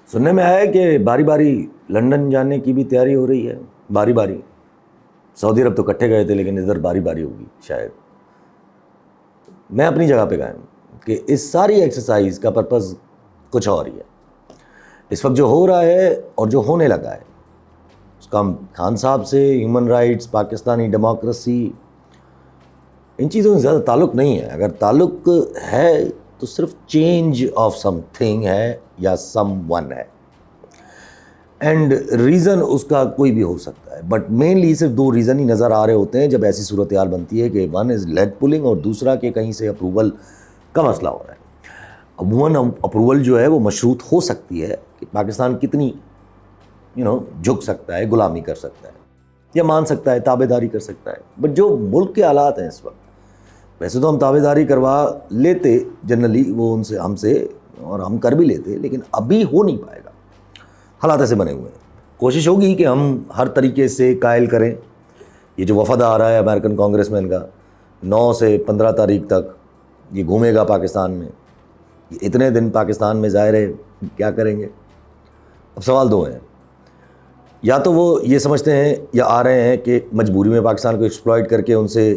سننے میں آیا ہے کہ باری باری لنڈن جانے کی بھی تیاری ہو رہی ہے. باری باری سعودی عرب تو اکٹھے گئے تھے، لیکن ادھر باری باری ہوگی شاید. میں اپنی جگہ پہ قائم کہ اس ساری ایکسرسائز کا پرپز کچھ اور ہی ہے. اس وقت جو ہو رہا ہے اور جو ہونے لگا ہے اس کا خان صاحب سے ہیومن رائٹس، پاکستانی ڈیموکریسی، ان چیزوں سے زیادہ تعلق نہیں ہے. اگر تعلق ہے تو صرف چینج آف سم تھنگ ہے یا سم ون ہے، اینڈ ریزن اس کا کوئی بھی ہو سکتا ہے، بٹ مینلی صرف دو ریزن ہی نظر آ رہے ہوتے ہیں جب ایسی صورتحال بنتی ہے کہ ون از لیگ پولنگ اور دوسرا کہ کہیں سے اپروول کا مسئلہ ہو رہا ہے. عموماً اپروول جو ہے وہ مشروط ہو سکتی ہے کہ پاکستان کتنی جھک سکتا ہے، غلامی کر سکتا ہے یا مان سکتا ہے، تابع داری کر سکتا ہے. بٹ جو ملک کے حالات ہیں اس وقت، ویسے تو ہم تابع داری کروا لیتے جنرلی، وہ ان سے ہم سے، اور ہم کر بھی لیتے، لیکن ابھی ہو نہیں پائے گا. حالات ایسے بنے ہوئے ہیں. کوشش ہوگی کہ ہم ہر طریقے سے قائل کریں. یہ جو وفد آ رہا ہے امریکن کانگریس مین کا 9 سے 15 تاریخ تک، یہ گھومے گا پاکستان میں. یہ اتنے دن پاکستان میں ظاہر ہے کیا کریں گے؟ اب سوال دو ہیں، یا تو وہ یہ سمجھتے ہیں یا آ رہے ہیں کہ مجبوری میں پاکستان کو ایکسپلائٹ کر کے ان سے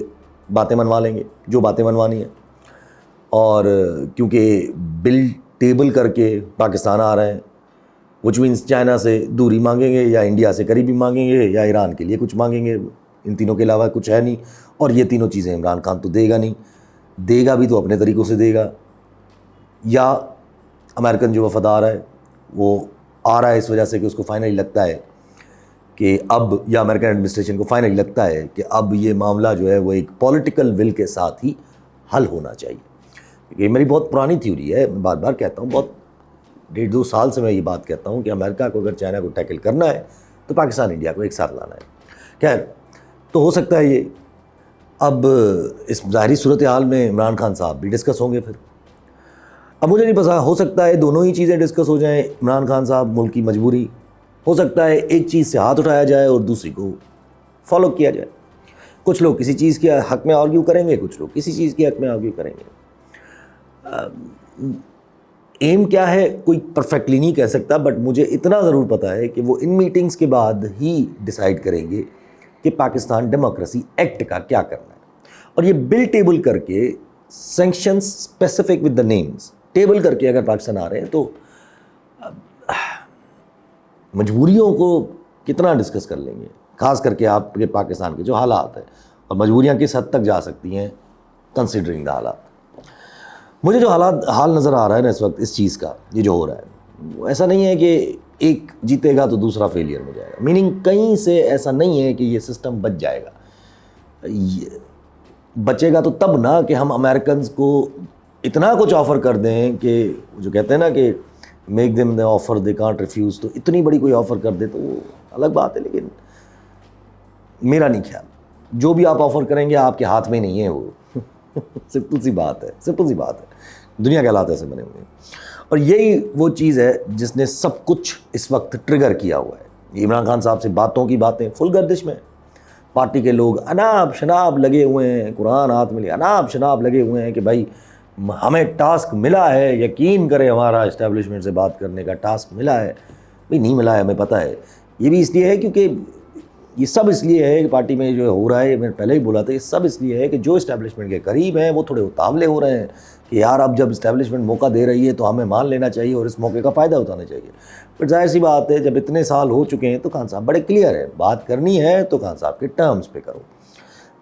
باتیں منوا لیں گے جو باتیں منوانی ہیں، اور کیونکہ بل ٹیبل کر کے پاکستان آ رہے ہیں، وچ مینس چائنا سے دوری مانگیں گے یا انڈیا سے قریبی مانگیں گے یا ایران کے لیے کچھ مانگیں گے. ان تینوں کے علاوہ کچھ ہے نہیں، اور یہ تینوں چیزیں عمران خان تو دے گا نہیں. دے گا بھی تو اپنے طریقوں سے دے گا، یا امریکن جو وفد آ رہا ہے وہ آ رہا ہے اس وجہ سے کہ اس کو فائنلی لگتا ہے کہ اب، یا امریکن ایڈمنسٹریشن کو فائنلی لگتا ہے کہ اب یہ معاملہ جو ہے وہ ایک پولیٹیکل ول کے ساتھ ہی حل ہونا چاہیے. یہ میری بہت پرانی تھیوری ہے، میں بار بار کہتا ہوں، بہت 1.5-2 سال سے میں یہ بات کہتا ہوں کہ امریکہ کو اگر چائنا کو ٹیکل کرنا ہے تو پاکستان انڈیا کو ایک ساتھ لانا ہے. خیر، تو ہو سکتا ہے یہ اب اس ظاہری صورتحال میں عمران خان صاحب بھی ڈسکس ہوں گے. پھر اب مجھے نہیں پتا، ہو سکتا ہے دونوں ہی چیزیں ڈسکس ہو جائیں. عمران خان صاحب ملک کی مجبوری، ہو سکتا ہے ایک چیز سے ہاتھ اٹھایا جائے اور دوسری کو فالو کیا جائے. کچھ لوگ کسی چیز کے حق میں آرگیو کریں گے، کچھ لوگ کسی چیز کے حق میں آرگیو کریں گے. ایم کیا ہے کوئی پرفیکٹلی نہیں کہہ سکتا، بٹ مجھے اتنا ضرور پتہ ہے کہ وہ ان میٹنگز کے بعد ہی ڈیسائیڈ کریں گے کہ پاکستان ڈیموکریسی ایکٹ کا کیا کرنا ہے. اور یہ بل ٹیبل کر کے sanctions specific with the names table کر کے اگر پاکستان آ رہے ہیں تو مجبوریوں کو کتنا ڈسکس کر لیں گے، خاص کر کے آپ کے پاکستان کے جو حالات ہیں، اور مجبوریاں کس حد تک جا سکتی ہیں کنسیڈرنگ دا حالات. مجھے جو حال نظر آ رہا ہے نا اس وقت اس چیز کا، یہ جو ہو رہا ہے، وہ ایسا نہیں ہے کہ ایک جیتے گا تو دوسرا فیلئر ہو جائے گا. میننگ کہیں سے ایسا نہیں ہے کہ یہ سسٹم بچ جائے گا. بچے گا تو تب نہ کہ ہم امریکنز کو اتنا کچھ آفر کر دیں کہ جو کہتے ہیں نا کہ make them the offer they can't refuse, تو اتنی بڑی کوئی آفر کر دے تو وہ الگ بات ہے. لیکن میرا نہیں خیال، جو بھی آپ آفر کریں گے آپ کے ہاتھ میں نہیں ہے وہ. سمپل سی بات ہے، سمپل سی بات ہے. دنیا کے حالات ایسے بنے ہوئے ہیں، اور یہی وہ چیز ہے جس نے سب کچھ اس وقت ٹریگر کیا ہوا ہے. عمران خان صاحب سے باتوں کی باتیں فل گردش میں، پارٹی کے لوگ اناب شناب لگے ہوئے ہیں، قرآن ہاتھ میں لے اناب شناب لگے ہوئے ہیں کہ بھائی ہمیں ٹاسک ملا ہے، یقین کرے ہمارا اسٹیبلشمنٹ سے بات کرنے کا ٹاسک ملا ہے. بھائی نہیں ملا ہے، ہمیں پتہ ہے. یہ بھی اس لیے ہے کیونکہ یہ سب اس لیے ہے کہ پارٹی میں جو ہو رہا ہے، میں نے پہلے ہی بولا تھا، یہ سب اس لیے ہے کہ جو اسٹیبلشمنٹ کے قریب ہیں وہ تھوڑے اتاولے ہو رہے ہیں کہ یار اب جب اسٹیبلشمنٹ موقع دے رہی ہے تو ہمیں مان لینا چاہیے اور اس موقع کا فائدہ اٹھانا چاہیے. بٹ ظاہر سی بات ہے جب اتنے سال ہو چکے ہیں تو خان صاحب بڑے کلیئر ہیں، بات کرنی ہے تو خان صاحب کے ٹرمز پہ کرو.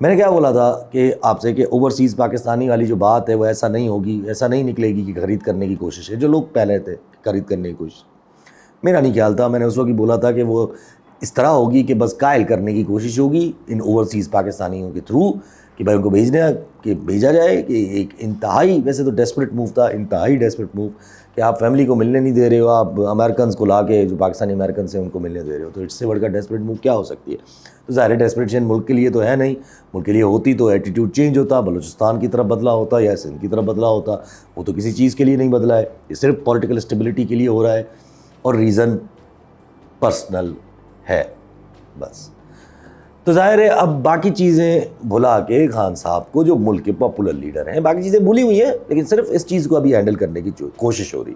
میں نے کیا بولا تھا کہ آپ سے کہ اوورسیز پاکستانی والی جو بات ہے وہ ایسا نہیں ہوگی، ایسا نہیں نکلے گی کہ خرید کرنے کی کوشش ہے. جو لوگ پہلے تھے خرید کرنے کی کوشش، میرا نہیں خیال تھا. میں نے اس وقت ہی بولا تھا کہ وہ اس طرح ہوگی کہ بس قائل کرنے کی کوشش ہوگی ان اوورسیز پاکستانیوں کے تھرو کہ بھائی ان کو بھیجا جائے. کہ ایک انتہائی، ویسے تو ڈیسپریٹ موو تھا، انتہائی ڈیسپریٹ موو کہ آپ فیملی کو ملنے نہیں دے رہے ہو، آپ امریکنز کو لا کے جو پاکستانی امریکنز ہیں ان کو ملنے دے رہے ہو، تو اس سے بڑھ کر ڈیسپریٹ موو کیا ہو سکتی ہے؟ تو ظاہر ڈیسپریشن ملک کے لیے تو ہے نہیں. ملک کے لیے ہوتی تو ایٹیٹیوڈ چینج ہوتا، بلوچستان کی طرف بدلا ہوتا یا سندھ کی طرف بدلا ہوتا. وہ تو کسی چیز کے لیے نہیں بدلا ہے، یہ صرف پولیٹیکل اسٹیبلٹی کے لیے ہو رہا ہے، اور ریزن پرسنل ہے بس. تو ظاہر ہے اب باقی چیزیں بھلا کے خان صاحب کو، جو ملک کے پاپولر لیڈر ہیں، باقی چیزیں بھولی ہوئی ہیں، لیکن صرف اس چیز کو ابھی ہینڈل کرنے کی کوشش ہو رہی،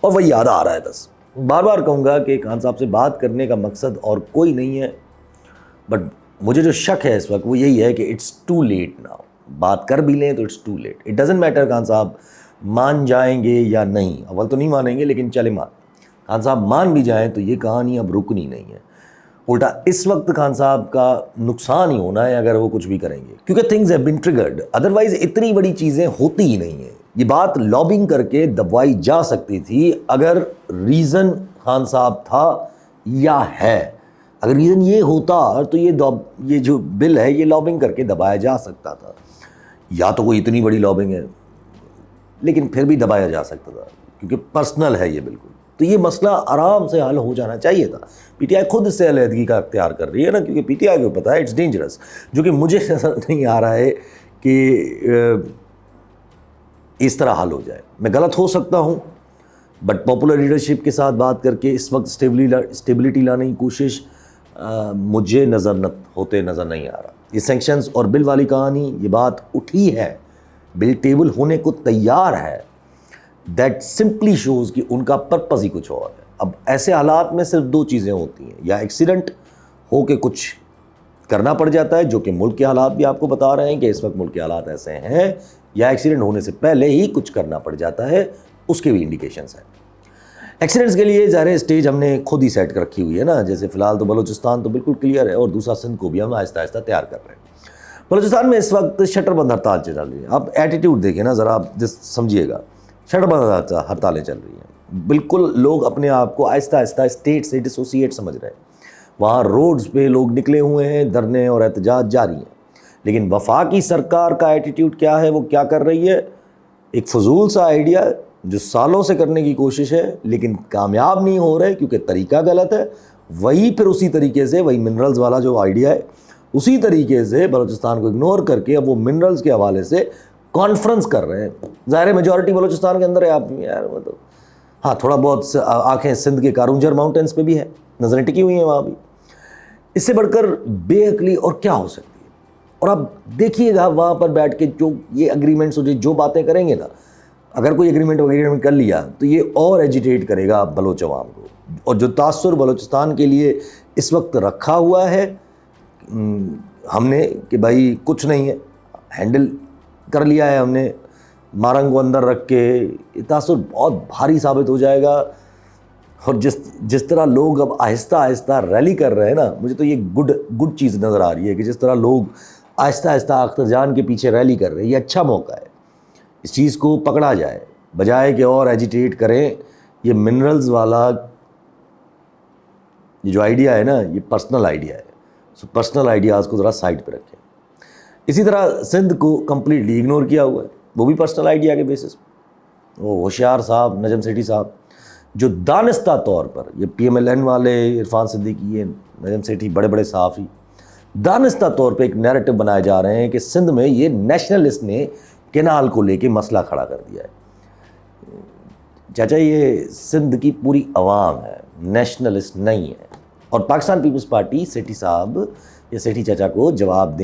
اور وہی یاد آ رہا ہے بس. بار بار کہوں گا کہ خان صاحب سے بات کرنے کا مقصد اور کوئی نہیں ہے، بٹ مجھے جو شک ہے اس وقت وہ یہی ہے کہ اٹس ٹو لیٹ ناؤ. بات کر بھی لیں تو it's too late. It doesn't matter Khan صاحب مان جائیں گے یا نہیں، اول تو نہیں مانیں گے لیکن چلے خان صاحب مان بھی جائیں تو یہ کہانی اب رکنی نہیں ہے. الٹا اس وقت خان صاحب کا نقصان ہی ہونا ہے اگر وہ کچھ بھی کریں گے، کیونکہ things have been triggered. Otherwise اتنی بڑی چیزیں ہوتی ہی نہیں ہیں. یہ بات لابنگ کر کے دبوائی جا سکتی تھی اگر ریزن خان صاحب تھا یا ہے. اگر ریزن یہ ہوتا تو یہ جو بل ہے یہ لابنگ کر کے دبایا جا سکتا تھا. یا تو کوئی اتنی بڑی لابنگ ہے لیکن پھر بھی دبایا جا سکتا تھا کیونکہ پرسنل ہے یہ بالکل. تو یہ مسئلہ آرام سے حل ہو جانا چاہیے تھا. پی ٹی آئی خود اس سے علیحدگی کا اختیار کر رہی ہے نا، کیونکہ پی ٹی آئی کو پتہ ہے اٹس ڈینجرس، جو کہ مجھے نظر نہیں آ رہا ہے کہ اس طرح حل ہو جائے. میں غلط ہو سکتا ہوں بٹ پاپولر لیڈرشپ کے ساتھ بات کر کے اس وقت اسٹیبلٹی لانے کی کوشش مجھے ہوتے نظر نہیں آ رہا. یہ سینکشنز اور بل والی کہانی، یہ بات اٹھی ہے، بل ٹیبل ہونے کو تیار ہے. دیٹ سمپلی شوز کہ ان کا پرپز ہی کچھ اور ہے. اب ایسے حالات میں صرف دو چیزیں ہوتی ہیں، یا ایکسیڈنٹ ہو کے کچھ کرنا پڑ جاتا ہے، جو کہ ملک کے حالات بھی آپ کو بتا رہے ہیں کہ اس وقت ملک کے حالات ایسے ہیں، یا ایکسیڈنٹ ہونے سے پہلے ہی کچھ کرنا پڑ جاتا ہے. اس کے بھی انڈیکیشنز ہیں. ایکسیڈنٹس کے لیے ظاہر اسٹیج ہم نے خود ہی سیٹ کر رکھی ہوئی ہے نا. جیسے فی الحال تو بلوچستان تو بالکل کلیئر ہے، اور دوسرا سندھ کو بھی ہم آہستہ آہستہ تیار کر رہے ہیں. بلوچستان میں اس وقت شٹر بند ہڑتال چل رہی ہے. آپ ایٹیٹیوڈ دیکھیں نا ذرا، آپ سمجھیے گا. شٹر بند ہڑتالیں چل رہی ہیں، بالکل لوگ اپنے آپ کو آہستہ آہستہ اسٹیٹ سے ڈسوسیٹ سمجھ رہے ہیں. وہاں روڈز پہ لوگ نکلے ہوئے ہیں، دھرنے اور احتجاج جاری ہیں. لیکن وفاقی سرکار کا ایٹیٹیوڈ کیا ہے؟ وہ کیا کر رہی ہے؟ ایک فضول سا آئیڈیا جو سالوں سے کرنے کی کوشش ہے لیکن کامیاب نہیں ہو رہے کیونکہ طریقہ غلط ہے. وہی پھر اسی طریقے سے وہی منرلز والا جو آئیڈیا ہے، اسی طریقے سے بلوچستان کو اگنور کر کے اب وہ منرلز کے حوالے سے کانفرنس کر رہے ہیں. ظاہر میجورٹی بلوچستان کے اندر ہے. آپ یار مطلب ہاں تھوڑا بہت آنکھیں سندھ کے کارونجر ماؤنٹینس پہ بھی ہے، نظریں ٹکی ہوئی ہیں وہاں بھی. اس سے بڑھ کر بے عقلی اور کیا ہو سکتی ہے؟ اور آپ دیکھیے گا وہاں پر بیٹھ کے جو یہ اگریمنٹس جو باتیں کریں گے نا، اگر کوئی اگریمنٹ کر لیا تو یہ اور ایجیٹیٹ کرے گا بلوچ عوام کو. اور جو تاثر بلوچستان کے لیے اس وقت رکھا ہوا ہے ہم نے کہ بھائی کچھ نہیں ہے، ہینڈل کر لیا ہے ہم نے مارنگ کو اندر رکھ کے، یہ تاثر بہت بھاری ثابت ہو جائے گا. اور جس طرح لوگ اب آہستہ آہستہ ریلی کر رہے ہیں نا، مجھے تو یہ گڈ چیز نظر آ رہی ہے کہ جس طرح لوگ آہستہ آہستہ اختر جان کے پیچھے ریلی کر رہے ہیں. یہ اچھا موقع ہے، اس چیز کو پکڑا جائے بجائے کہ اور ایجیٹیٹ کریں. یہ منرلز والا یہ جو آئیڈیا ہے نا، یہ پرسنل آئیڈیا ہے. سو پرسنل آئیڈیاز کو ذرا سائڈ پہ رکھیں. اسی طرح سندھ کو کمپلیٹلی اگنور کیا ہوا ہے، وہ بھی پرسنل آئیڈیا کے بیسس پہ. وہ ہوشیار صاحب، نجم سیٹھی صاحب، جو دانستہ طور پر یہ پی ایم ایل این والے، عرفان صدیقی، یہ نجم سیٹھی، بڑے بڑے صحافی، دانستہ طور پہ ایک نیریٹو بنائے جا رہے ہیں کہ سندھ میں یہ نیشنلسٹ نے کینال کو لے کے مسئلہ کھڑا کر دیا ہے. چاچا یہ سندھ کی پوری عوام ہے، نیشنلسٹ نہیں ہے. اور پاکستان پیپلز پارٹی سیٹھی صاحب یا سیٹھی چاچا کو جواب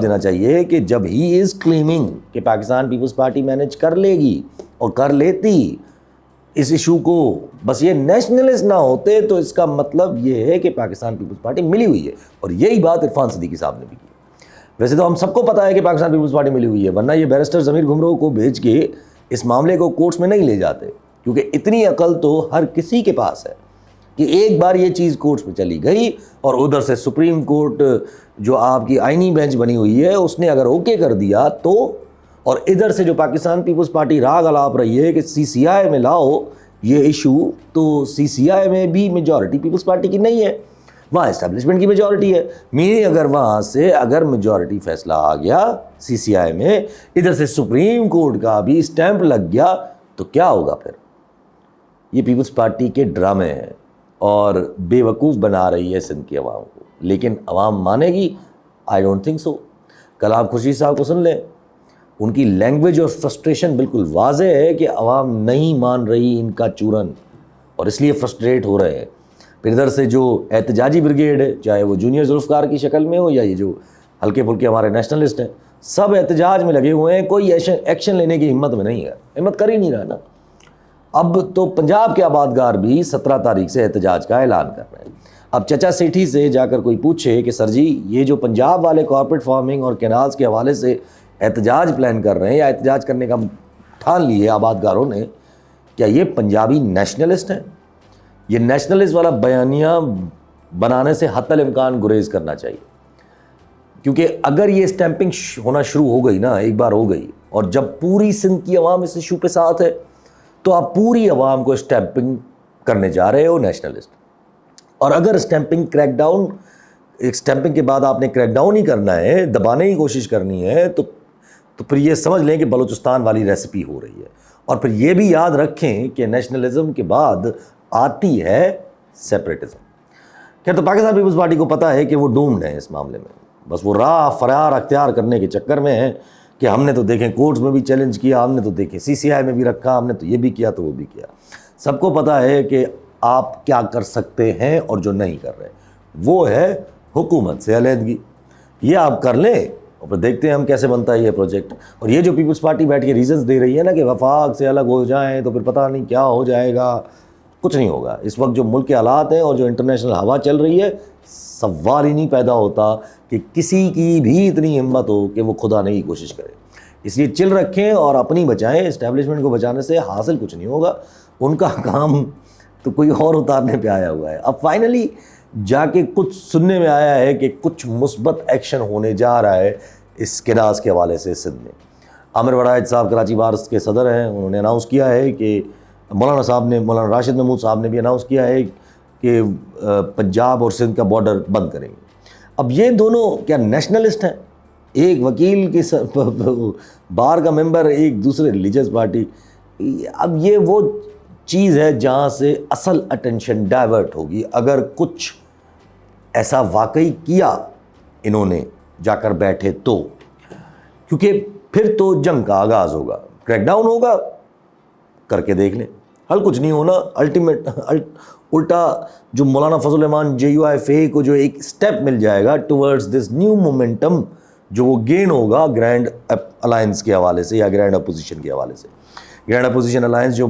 دینا چاہیے کہ جب ہی از کلیمنگ کہ پاکستان پیپلز پارٹی مینیج کر لے گی اور کر لیتی اس ایشو کو، بس یہ نیشنلسٹ نہ ہوتے تو اس کا مطلب یہ ہے کہ پاکستان پیپلز پارٹی ملی ہوئی ہے. اور یہی بات عرفان صدیقی صاحب نے بھی کی. ویسے تو ہم سب کو پتہ ہے کہ پاکستان پیپلز پارٹی ملی ہوئی ہے، ورنہ یہ بیرسٹر ضمیر گھمرو کو بھیج کے اس معاملے کو کورٹس میں نہیں لے جاتے. کیونکہ اتنی عقل تو ہر کسی کے پاس ہے کہ ایک بار یہ چیز کورٹس میں چلی گئی اور ادھر سے سپریم کورٹ جو آپ کی آئینی بینچ بنی ہوئی ہے اس نے اگر اوکے کر دیا تو، اور ادھر سے جو پاکستان پیپلز پارٹی راگ الاپ رہی ہے کہ سی سی آئی میں لاؤ یہ ایشو، تو سی سی آئی میں بھی میجورٹی پیپلز پارٹی کی نہیں ہے، وہاں اسٹیبلشمنٹ کی میجورٹی ہے. اگر وہاں سے اگر میجورٹی فیصلہ آ گیا سی سی آئی میں، ادھر سے سپریم کورٹ کا بھی اسٹیمپ لگ گیا تو کیا ہوگا پھر؟ یہ پیپلز پارٹی کے ڈرامے ہیں اور بے وقوف بنا رہی ہے سندھ کی عوام کو. لیکن عوام مانے گی؟ I don't think so. کل آپ خورشید صاحب کو سن لیں، ان کی لینگویج اور فرسٹریشن بالکل واضح ہے کہ عوام نہیں مان رہی ان کا چورن اور اس لیے فرسٹریٹ ہو رہے ہیں. پھر ادھر سے جو احتجاجی بریگیڈ ہے، چاہے وہ جونیئر ذوالفقار کی شکل میں ہو یا یہ جو ہلکے پھلکے ہمارے نیشنلسٹ ہیں، سب احتجاج میں لگے ہوئے ہیں. کوئی ایکشن لینے کی ہمت میں نہیں ہے، ہمت کر ہی نہیں رہا نا. اب تو پنجاب کے آبادگار بھی 17 تاریخ سے احتجاج کا اعلان کر رہے ہیں. اب چچا سیٹھی سے جا کر کوئی پوچھے کہ سر جی یہ جو پنجاب والے کارپوریٹ فارمنگ اور کینالز کے حوالے سے احتجاج پلان کر رہے ہیں یا احتجاج کرنے کا ٹھان لیے آبادگاروں نے, کیا یہ پنجابی نیشنلسٹ ہیں؟ یہ نیشنلسٹ والا بیانیہ بنانے سے حتی الامکان گریز کرنا چاہیے, کیونکہ اگر یہ اسٹیمپنگ ہونا شروع ہو گئی نا, ایک بار ہو گئی, اور جب پوری سندھ کی عوام اس ایشو پہ ساتھ ہے تو آپ پوری عوام کو اسٹیمپنگ کرنے جا رہے ہو نیشنلسٹ. اور اگر اسٹیمپنگ کے بعد آپ نے کریک ڈاؤن ہی کرنا ہے, دبانے کی کوشش کرنی ہے, تو پھر یہ سمجھ لیں کہ بلوچستان والی ریسیپی ہو رہی ہے. اور پھر یہ بھی یاد رکھیں کہ نیشنلزم کے بعد آتی ہے سیپریٹزم. خیر, تو پاکستان پیپلز پارٹی کو پتہ ہے کہ وہ ڈومڈ ہیں اس معاملے میں. بس وہ راہ فرار اختیار کرنے کے چکر میں ہیں کہ ہم نے تو دیکھیں کورٹس میں بھی چیلنج کیا, ہم نے تو دیکھیں CCI میں بھی رکھا, ہم نے تو یہ بھی کیا تو وہ بھی کیا. سب کو پتہ ہے کہ آپ کیا کر سکتے ہیں اور جو نہیں کر رہے, وہ ہے حکومت سے علیحدگی. یہ آپ کر لیں اور پھر دیکھتے ہیں ہم کیسے بنتا ہے یہ پروجیکٹ. اور یہ جو پیپلز پارٹی بیٹھ کے ریزنز دے رہی ہے نا کہ وفاق سے الگ ہو جائیں تو پھر پتہ نہیں کیا ہو جائے گا, کچھ نہیں ہوگا. اس وقت جو ملک کے حالات ہیں اور جو انٹرنیشنل ہوا چل رہی ہے, سوال ہی نہیں پیدا ہوتا کہ کسی کی بھی اتنی ہمت ہو کہ وہ خدا نہیں کی کوشش کرے. اس لیے چل رکھیں اور اپنی بچائیں. اسٹیبلشمنٹ کو بچانے سے حاصل کچھ نہیں ہوگا, ان کا کام تو کوئی اور اتارنے پہ آیا ہوا ہے. اب فائنلی جا کے کچھ سننے میں آیا ہے کہ کچھ مثبت ایکشن ہونے جا رہا ہے اس کینالز کے حوالے سے سندھ میں. عامر وڑائچ صاحب کراچی بارس کے صدر ہیں, انہوں نے اناؤنس کیا ہے کہ مولانا راشد محمود صاحب نے بھی اناؤنس کیا ہے کہ پنجاب اور سندھ کا بارڈر بند کریں گے. اب یہ دونوں کیا نیشنلسٹ ہیں؟ ایک وکیل کی بار کا ممبر, ایک دوسرے ریلیجس پارٹی. اب یہ وہ چیز ہے جہاں سے اصل اٹینشن ڈائیورٹ ہوگی اگر کچھ ایسا واقعی کیا انہوں نے جا کر بیٹھے تو, کیونکہ پھر تو جنگ کا آغاز ہوگا, کریک ڈاؤن ہوگا, کر کے دیکھ لیں. حل کچھ نہیں ہونا, الٹا جو مولانا فضل الرحمان JUIFA کو جو ایک سٹیپ مل جائے گا ٹورڈز دس نیو مومنٹم, جو وہ گین ہوگا گرینڈ الائنس کے حوالے سے یا گرینڈ اپوزیشن کے حوالے سے. گرینڈ اپوزیشن الائنس جو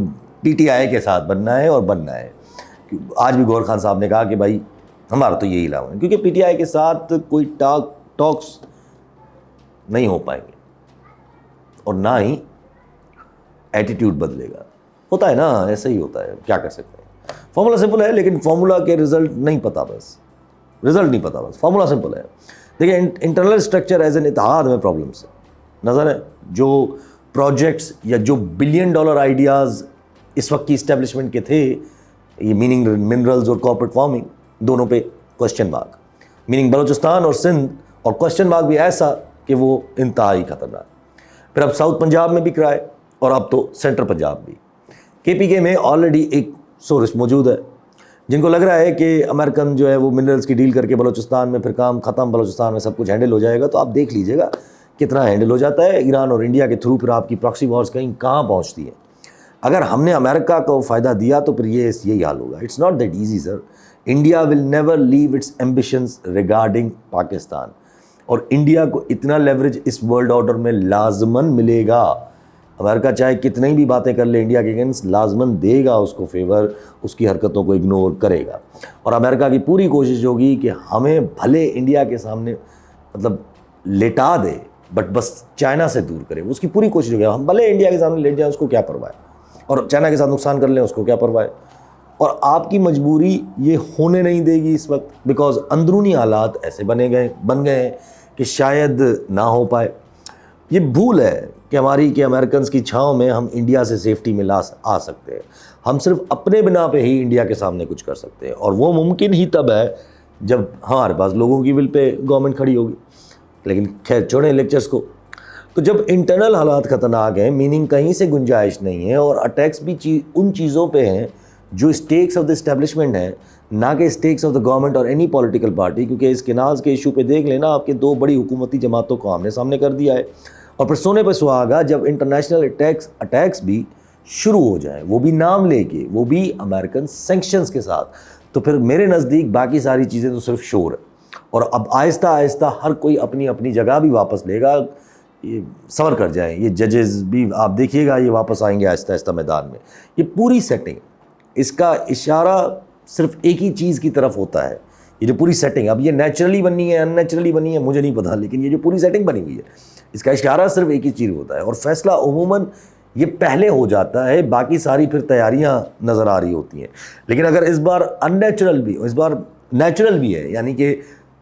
PTI کے ساتھ بننا ہے اور بننا ہے. آج بھی گور خان صاحب نے کہا کہ بھائی ہمارا تو یہی علاوہ ہے, کیونکہ PTI کے ساتھ کوئی ٹاکس نہیں ہو پائیں گے اور نہ ہی ایٹیٹیوڈ بدلے گا. ہوتا ہے نا, ایسا ہی ہوتا ہے, کیا کر سکتے ہیں. فارمولا سمپل ہے لیکن فارمولا کے رزلٹ نہیں پتہ, بس فارمولا سمپل ہے. دیکھیں انٹرنل اسٹرکچر ایز این اتحاد میں پرابلمس نظر ہے. جو پروجیکٹس یا جو $1 بلین آئیڈیاز اس وقت کی اسٹیبلشمنٹ کے تھے, یہ میننگ منرلز اور کارپوریٹ فارمنگ, دونوں پہ کوسچن مارک. میننگ بلوچستان اور سندھ, اور کوسچن مارک بھی ایسا کہ وہ انتہائی خطرناک. پھر اب ساؤتھ پنجاب میں بھی کرائے اور اب تو سینٹر پنجاب بھی. KPK میں آلریڈی ایک سورس موجود ہے جن کو لگ رہا ہے کہ امریکن جو ہے وہ منرلز کی ڈیل کر کے بلوچستان میں پھر کام ختم, بلوچستان میں سب کچھ ہینڈل ہو جائے گا. تو آپ دیکھ لیجئے گا کتنا ہینڈل ہو جاتا ہے. ایران اور انڈیا کے تھرو پھر آپ کی پراکسی وارز کہاں پہنچتی ہیں. اگر ہم نے امریکہ کو فائدہ دیا تو پھر یہی حال ہوگا. It's not that easy sir. India will never leave its ambitions regarding Pakistan, اور انڈیا کو اتنا لیوریج اس ورلڈ آرڈر میں لازماً ملے گا. امریکہ چاہے کتنی بھی باتیں کر لے انڈیا کے اگینسٹ, لازماً دے گا اس کو فیور, اس کی حرکتوں کو اگنور کرے گا. اور امریکہ کی پوری کوشش ہوگی کہ ہمیں بھلے انڈیا کے سامنے مطلب لٹا دے بٹ بس چائنا سے دور کرے. اس کی پوری کوشش ہوگی, ہم بھلے انڈیا کے سامنے لیٹ جائیں, اس کو کیا پرواہ ہے, اور چائنا کے ساتھ نقصان کر لیں, اس کو کیا پرواہ ہے. اور آپ کی مجبوری یہ ہونے نہیں دے گی اس وقت, بیکاز اندرونی حالات ایسے بن گئے ہیں کہ شاید نہ ہو پائے. یہ بھول ہے کہ امریکنز کی چھاؤں میں ہم انڈیا سے سیفٹی میں آ سکتے ہیں. ہم صرف اپنے بنا پہ ہی انڈیا کے سامنے کچھ کر سکتے ہیں, اور وہ ممکن ہی تب ہے جب ہمارے پاس لوگوں کی ول پہ گورنمنٹ کھڑی ہوگی. لیکن خیر چھوڑیں لیکچرز کو. تو جب انٹرنل حالات خطرناک ہیں, میننگ کہیں سے گنجائش نہیں ہے, اور اٹیکس بھی ان چیزوں پہ ہیں جو اسٹیکس آف دا اسٹیبلشمنٹ ہیں, نہ کہ اسٹیکس آف دا گورنمنٹ اور اینی پولیٹیکل پارٹی. کیونکہ اس کینالز کے ایشو پہ دیکھ لینا, آپ کے 2 بڑی حکومتی جماعتوں کو آمنے سامنے کر دیا ہے. اور پھر سونے پہ سہاگا جب انٹرنیشنل اٹیکس بھی شروع ہو جائیں, وہ بھی نام لے کے, وہ بھی امریکن سینکشنز کے ساتھ, تو پھر میرے نزدیک باقی ساری چیزیں تو صرف شور ہے. اور اب آہستہ آہستہ ہر کوئی اپنی اپنی جگہ بھی واپس لے گا. یہ صبر کر جائیں. یہ ججز بھی آپ دیکھیے گا یہ واپس آئیں گے آہستہ آہستہ میدان میں. یہ پوری سیٹنگ, اس کا اشارہ صرف ایک ہی چیز کی طرف ہوتا ہے. یہ جو پوری سیٹنگ, اب یہ نیچرلی بنی ہے ان نیچرلی بنی ہے مجھے نہیں پتا, لیکن یہ جو پوری سیٹنگ بنی ہوئی ہے اس کا اشارہ صرف ایک ہی چیز ہوتا ہے. اور فیصلہ عموماً یہ پہلے ہو جاتا ہے, باقی ساری پھر تیاریاں نظر آ رہی ہوتی ہیں. لیکن اگر اس بار ان نیچرل بھی, اس بار نیچرل بھی ہے, یعنی کہ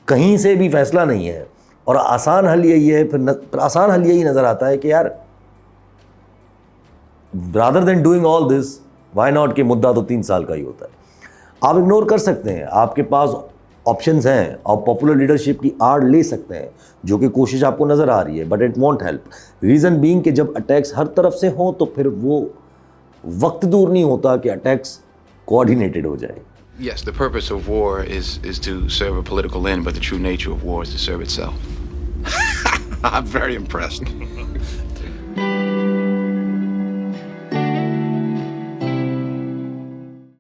کہیں سے بھی فیصلہ نہیں ہے, اور آسان حل یہی ہے, پھر آسان حل یہی نظر آتا ہے کہ یار rather than doing all this why not, کہ مدعا تو 3 سال کا ہی ہوتا ہے. آپ اگنور کر سکتے ہیں, آپ کے پاس آپشنز ہیں, آپ پاپولر لیڈرشپ کی آڑ لے سکتے ہیں, جو کہ کوشش آپ کو نظر آ رہی ہے, but it want help. Reason being کہ جب اٹیکس ہر طرف سے ہوں تو پھر وہ وقت دور نہیں ہوتا کہ اٹیکس کوآرڈینیٹڈ ہو جائے. Yes, the purpose of war is to serve a political end, but the true nature of war is to serve itself. I'm very impressed.